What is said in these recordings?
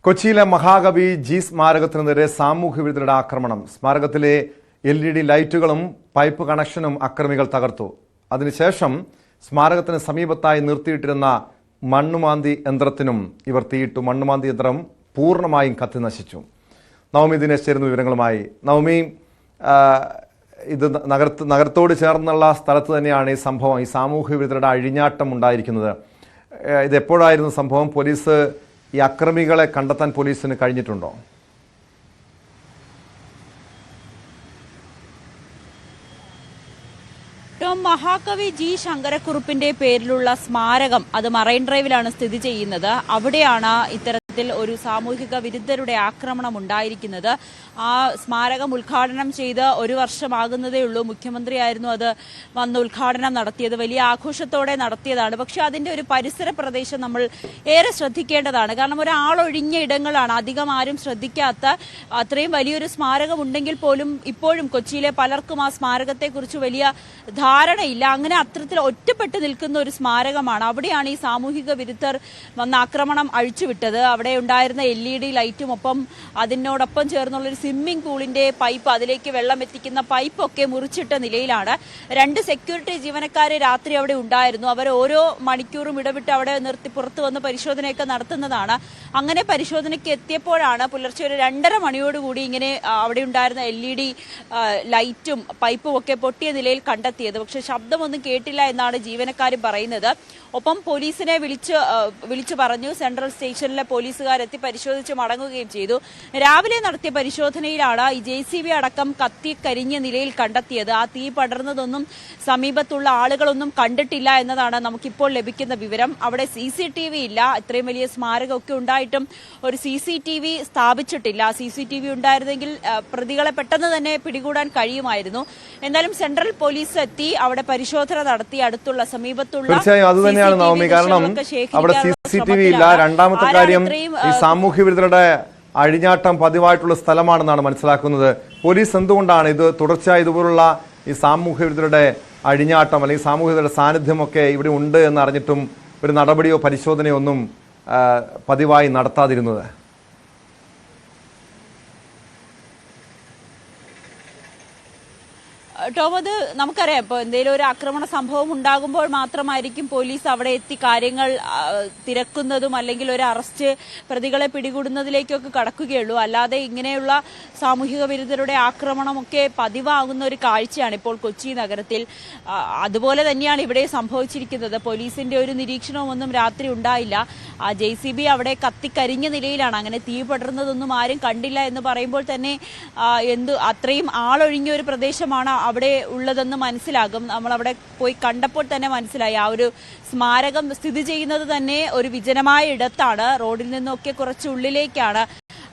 കൊച്ചിയിലെ മഹാകവി ജി സ്മാരകത്തിന് നേരെ സാമൂഹ്യ വിരുദ്ധരുടെ ആക്രമണം. സ്മാരകത്തിലെ LED ലൈറ്റുകളും പൈപ്പ് കണക്ഷനും അക്രമികൾ തകർത്തു. അതിനുശേഷം സ്മാരകത്തിന് സമീപത്തായി നിർത്തിയിട്ടിരുന്ന മണ്ണുമാന്തി യന്ത്രത്തിനും ഇവർ തീയിട്ടു. മണ്ണുമാന്തി യന്ത്രം പൂർണ്ണമായും കത്തി നശിച്ചു. നവമി ദിനേശ് ചേരുന്ന വിവരങ്ങളുമായി. നവമി, ഇത് നഗരത്തോട് ചേർന്നുള്ള സ്ഥലത്ത് തന്നെയാണ് ഈ സംഭവം, ഈ സാമൂഹ്യ വിരുദ്ധരുടെ അഴിഞ്ഞാട്ടം ഉണ്ടായിരിക്കുന്നത്. ഇതെപ്പോഴായിരുന്നു സംഭവം? പോലീസ് ഈ അക്രമികളെ കണ്ടെത്താൻ പോലീസിന് കഴിഞ്ഞിട്ടുണ്ടോ? മഹാകവി ജി ശങ്കരക്കുറുപ്പിന്റെ പേരിലുള്ള സ്മാരകം അത് മറൈൻ ഡ്രൈവിലാണ് സ്ഥിതി ചെയ്യുന്നത്. അവിടെയാണ് ഇത്തരത്തിൽ ഒരു സാമൂഹിക വിരുദ്ധരുടെ ആക്രമണം ഉണ്ടായിരിക്കുന്നത്. ആ സ്മാരകം ഉദ്ഘാടനം ചെയ്ത് 1 വർഷമാകുന്നതേ ഉള്ളൂ. മുഖ്യമന്ത്രിയായിരുന്നു അത് വന്ന് ഉദ്ഘാടനം നടത്തിയത്. വലിയ ആഘോഷത്തോടെ നടത്തിയതാണ്. പക്ഷെ അതിന്റെ ഒരു പരിസര പ്രദേശം നമ്മൾ ഏറെ ശ്രദ്ധിക്കേണ്ടതാണ്. കാരണം ഒരാളൊഴിഞ്ഞ ഇടങ്ങളാണ്, അധികം ആരും ശ്രദ്ധിക്കാത്ത. അത്രയും വലിയൊരു സ്മാരകം ഉണ്ടെങ്കിൽ പോലും ഇപ്പോഴും കൊച്ചിയിലെ പലർക്കും ആ സ്മാരകത്തെക്കുറിച്ച് വലിയ ധാരണയില്ല. അങ്ങനെ അത്തരത്തിൽ ഒറ്റപ്പെട്ട് നിൽക്കുന്ന ഒരു സ്മാരകമാണ്. അവിടെയാണ് ഈ സാമൂഹിക വിരുദ്ധർ വന്ന് ആക്രമണം അഴിച്ചുവിട്ടത്. അവിടെ ഉണ്ടായിരുന്ന LED ലൈറ്റും ഒപ്പം അതിനോടൊപ്പം ചേർന്നുള്ളൊരു സ്വിമ്മിംഗ് പൂളിന്റെ പൈപ്പ്, അതിലേക്ക് വെള്ളം എത്തിക്കുന്ന പൈപ്പൊക്കെ മുറിച്ചിട്ട നിലയിലാണ്. 2 സെക്യൂരിറ്റി ജീവനക്കാരെ രാത്രി അവിടെ ഉണ്ടായിരുന്നു. അവർ ഓരോ മണിക്കൂറും ഇടവിട്ട് അവിടെ നിർത്തി പുറത്തു വന്ന് പരിശോധനയൊക്കെ നടത്തുന്നതാണ്. അങ്ങനെ പരിശോധനയ്ക്ക് എത്തിയപ്പോഴാണ് പുലർച്ചെ ഒരു 2:30 മണിയോടുകൂടി ഇങ്ങനെ അവിടെ ഉണ്ടായിരുന്ന LED ലൈറ്റും പൈപ്പും ഒക്കെ പൊട്ടിയ നിലയിൽ കണ്ടെത്തിയത്. പക്ഷെ ശബ്ദമൊന്നും കേട്ടില്ല എന്നാണ് ജീവനക്കാരും പറയുന്നത്. ഒപ്പം പോലീസിനെ വിളിച്ചു പറഞ്ഞു. സെൻട്രൽ സ്റ്റേഷനിലെ പോലീസുകാരെത്തി പരിശോധിച്ച് മടങ്ങുകയും ചെയ്തു. രാവിലെ നടത്തിയ പരിശോധനയിലാണ് ഈ JCB അടക്കം കത്തി കരിഞ്ഞ നിലയിൽ കണ്ടെത്തിയത്. ആ തീ പടർന്നതൊന്നും സമീപത്തുള്ള ആളുകളൊന്നും കണ്ടിട്ടില്ല എന്നതാണ് നമുക്കിപ്പോൾ ലഭിക്കുന്ന വിവരം. അവിടെ CCTV ഇല്ല. ഇത്രയും വലിയ സ്മാരകമൊക്കെ ഉണ്ടായിട്ടും ഒരു CCTV സ്ഥാപിച്ചിട്ടില്ല. CCTV ഉണ്ടായിരുന്നെങ്കിൽ പ്രതികളെ പെട്ടെന്ന് തന്നെ പിടികൂടാൻ കഴിയുമായിരുന്നു. എന്നാലും സെൻട്രൽ പോലീസ് എത്തി അവിടെ പരിശോധന നടത്തി. അടുത്തുള്ള സമീപത്തുള്ള നവമി, കാരണം അവിടെ CCTV ഇല്ല. രണ്ടാമത്തെ കാര്യം, ഈ സാമൂഹ്യ വിരുദ്ധരുടെ അഴിഞ്ഞാട്ടം പതിവായിട്ടുള്ള സ്ഥലമാണെന്നാണ് മനസ്സിലാക്കുന്നത്. പോലീസ് എന്തുകൊണ്ടാണ് ഇത് തുടർച്ചയായി ഇതുപോലുള്ള ഈ സാമൂഹ്യ വിരുദ്ധരുടെ അഴിഞ്ഞാട്ടം അല്ലെങ്കിൽ സാമൂഹ്യ വിരുദ്ധരുടെ സാന്നിധ്യമൊക്കെ ഇവിടെ ഉണ്ട് എന്ന് അറിഞ്ഞിട്ടും ഒരു നടപടിയോ പരിശോധനയോ ഒന്നും പതിവായി നടത്താതിരുന്നത്? ടോം, അത് നമുക്കറിയാം. ഇപ്പോൾ എന്തെങ്കിലും ഒരു ആക്രമണ സംഭവം ഉണ്ടാകുമ്പോൾ മാത്രമായിരിക്കും പോലീസ് അവിടെ എത്തി കാര്യങ്ങൾ തിരക്കുന്നതും അല്ലെങ്കിൽ ഒരു അറസ്റ്റ്, പ്രതികളെ പിടികൂടുന്നതിലേക്കൊക്കെ കടക്കുകയുള്ളൂ. അല്ലാതെ ഇങ്ങനെയുള്ള സാമൂഹിക വിരുദ്ധരുടെ ആക്രമണമൊക്കെ പതിവാകുന്ന ഒരു കാഴ്ചയാണ് ഇപ്പോൾ കൊച്ചി നഗരത്തിൽ. അതുപോലെ തന്നെയാണ് ഇവിടെ സംഭവിച്ചിരിക്കുന്നത്. പോലീസിന്റെ ഒരു നിരീക്ഷണമൊന്നും രാത്രി ഉണ്ടായില്ല. JCB അവിടെ കത്തിക്കരിഞ്ഞ നിലയിലാണ്. അങ്ങനെ തീ പടർന്നതൊന്നും ആരും കണ്ടില്ല എന്ന് പറയുമ്പോൾ തന്നെ അത്രയും ആളൊഴിഞ്ഞ ഒരു പ്രദേശമാണ് അവിടെ ഉള്ളതെന്ന് മനസ്സിലാകും. നമ്മളവിടെ പോയി കണ്ടപ്പോൾ തന്നെ മനസ്സിലായി. ആ ഒരു സ്മാരകം സ്ഥിതി ചെയ്യുന്നത് തന്നെ ഒരു വിജനമായ ഇടത്താണ്. റോഡിൽ നിന്നൊക്കെ കുറച്ച് ഉള്ളിലേക്കാണ്.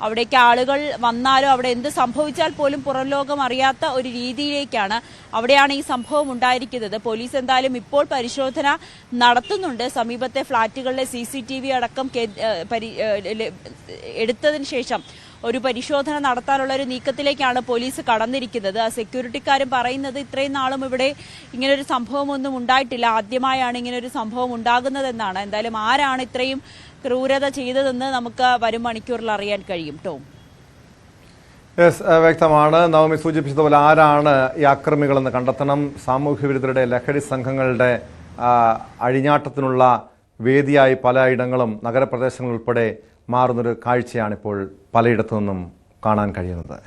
അവിടേക്ക് ആളുകൾ വന്നാലും അവിടെ എന്ത് സംഭവിച്ചാൽ പോലും പുറം ലോകം അറിയാത്ത ഒരു രീതിയിലേക്കാണ്. അവിടെയാണ് ഈ സംഭവം ഉണ്ടായിരിക്കുന്നത്. പോലീസ് എന്തായാലും ഇപ്പോൾ പരിശോധന നടത്തുന്നുണ്ട്. സമീപത്തെ ഫ്ളാറ്റുകളിലെ CCTV അടക്കം എടുത്തതിന് ശേഷം ഒരു പരിശോധന നടത്താനുള്ള ഒരു നീക്കത്തിലേക്കാണ് പോലീസ് കടന്നിരിക്കുന്നത്. സെക്യൂരിറ്റിക്കാരും പറയുന്നത് ഇത്രയും നാളും ഇവിടെ ഇങ്ങനൊരു സംഭവമൊന്നും ഉണ്ടായിട്ടില്ല, ആദ്യമായാണ് ഇങ്ങനൊരു സംഭവം ഉണ്ടാകുന്നതെന്നാണ്. എന്തായാലും ആരാണ് ഇത്രയും ക്രൂരത ചെയ്തതെന്ന് നമുക്ക് വരും മണിക്കൂറിൽ അറിയാൻ കഴിയും. ടോം, വ്യക്തമാണ്. നവമി സൂചിപ്പിച്ചതുപോലെ ആരാണ് ഈ അക്രമികളെന്ന് കണ്ടെത്തണം. സാമൂഹ്യ വിരുദ്ധരുടെ ലഹരി സംഘങ്ങളുടെ അഴിഞ്ഞാട്ടത്തിനുള്ള വേദിയായി പലയിടങ്ങളും നഗരപ്രദേശങ്ങൾ ഉൾപ്പെടെ മാറുന്നൊരു കാഴ്ചയാണ് ഇപ്പോൾ പലയിടത്തു നിന്നും കാണാൻ കഴിയുന്നത്.